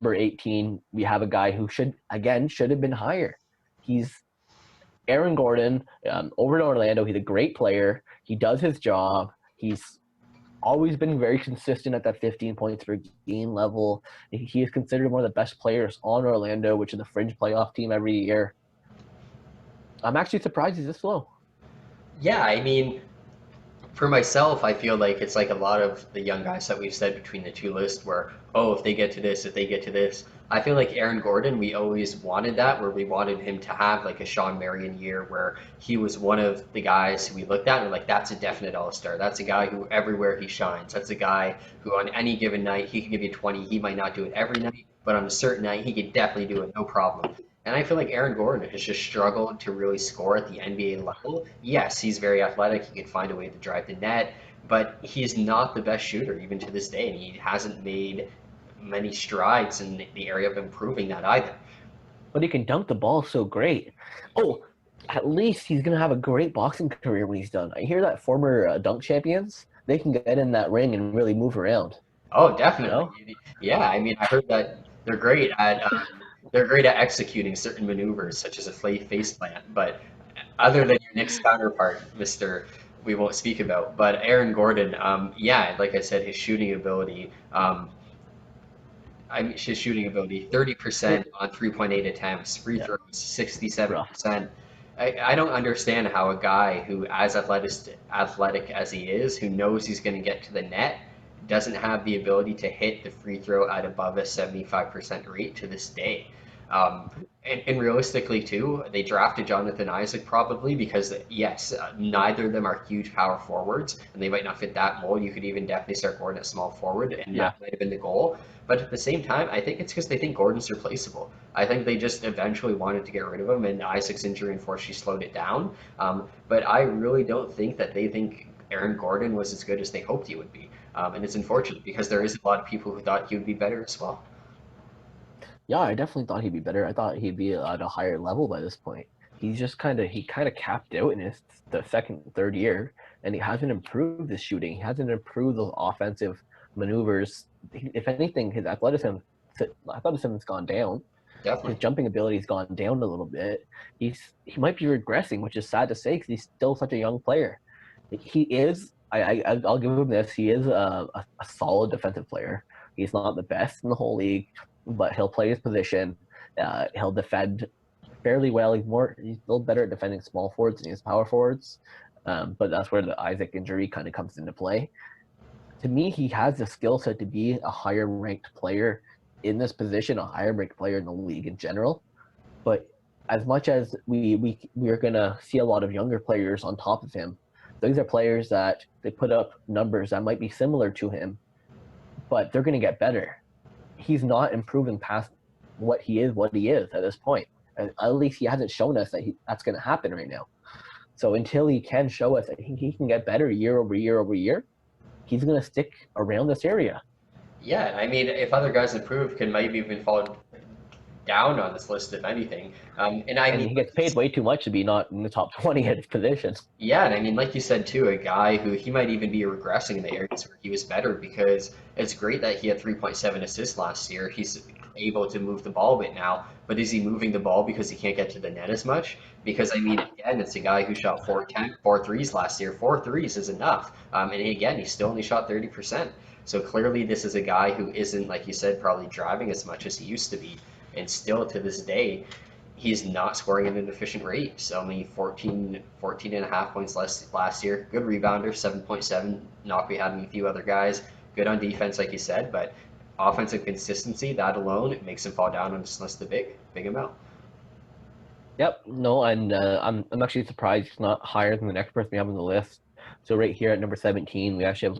18, we have a guy who should have been higher. He's Aaron Gordon, over in Orlando. He's a great player. He does his job. He's always been very consistent at that 15 points per game level. He is considered one of the best players on Orlando, which is a fringe playoff team every year. I'm actually surprised he's this low. Yeah, I mean, for myself, I feel like it's like a lot of the young guys that we've said between the two lists where, oh, if they get to this, if they get to this. I feel like Aaron Gordon, we always wanted that, where we wanted him to have like a Sean Marion year where he was one of the guys who we looked at and we're like, that's a definite all-star. That's a guy who everywhere he shines. That's a guy who on any given night, he can give you 20. He might not do it every night, but on a certain night, he could definitely do it, no problem. And I feel like Aaron Gordon has just struggled to really score at the NBA level. Yes, he's very athletic. He can find a way to drive the net, but he's not the best shooter even to this day, and he hasn't made many strides in the area of improving that either. But he can dunk the ball so great. Oh, at least he's going to have a great boxing career when he's done. I hear that former dunk champions, they can get in that ring and really move around. Oh, You definitely. know? Yeah, I mean, I heard that they're great at executing certain maneuvers, such as a face plant. But other than your Knicks counterpart, Mister, we won't speak about. But Aaron Gordon, yeah, like I said, his shooting ability, his shooting ability, 30% on 3.8 attempts, free Yeah, throws, rough. 67%. I don't understand how a guy who as athletic as he is, who knows he's going to get to the net, doesn't have the ability to hit the free throw at above a 75% rate to this day. Um, and realistically, too, they drafted Jonathan Isaac probably because, yes, neither of them are huge power forwards, and they might not fit that mold. You could even definitely start Gordon at small forward, and Yeah. that might have been the goal. But at the same time, I think it's because they think Gordon's replaceable. I think they just eventually wanted to get rid of him, and Isaac's injury unfortunately slowed it down. But I really don't think that they think Aaron Gordon was as good as they hoped he would be. And it's unfortunate because there is a lot of people who thought he would be better as well. Yeah, I definitely thought he'd be better. I thought he'd be at a higher level by this point. He kind of capped out in his the second, third year, and he hasn't improved his shooting. He hasn't improved those offensive maneuvers. If anything, his athleticism's gone down. His Definitely. jumping ability's gone down a little bit. He might be regressing, which is sad to say because he's still such a young player. He is. I'll give him this. He is a solid defensive player. He's not the best in the whole league, but he'll play his position. He'll defend fairly well. He's still better at defending small forwards than he is power forwards. But that's where the Isaac injury kind of comes into play. To me, he has the skill set to be a higher ranked player in this position, a higher ranked player in the league in general. But as much as we're gonna see a lot of younger players on top of him, these are players that they put up numbers that might be similar to him, but they're gonna get better. He's not improving past what he is at this point. And at least he hasn't shown us that's going to happen right now. So until he can show us that he can get better year over year over year, he's going to stick around this area. Yeah, I mean, if other guys improve, can maybe even fall down on this list if anything. And I And mean, he like gets paid way too much to be not in the top 20 at his position. yeah, and I mean, like you said too, a guy who he might even be regressing in the areas where he was better because it's great that he had 3.7 assists last year. He's able to move the ball a bit now, but is he moving the ball because he can't get to the net as much? Because I mean, again, it's a guy who shot 4 threes last year. Four threes is enough. And again, he still only shot 30%. So clearly, this is a guy who isn't, like you said, probably driving as much as he used to be. And still to this day, he's not scoring at an efficient rate. So only 14 and a half points less last year. Good rebounder, 7.7. Not be having a few other guys. Good on defense, like you said, but offensive consistency, that alone, makes him fall down on this list a big amount. Yep, no, and I'm actually surprised he's not higher than the next person we have on the list. So right here at number 17, we actually have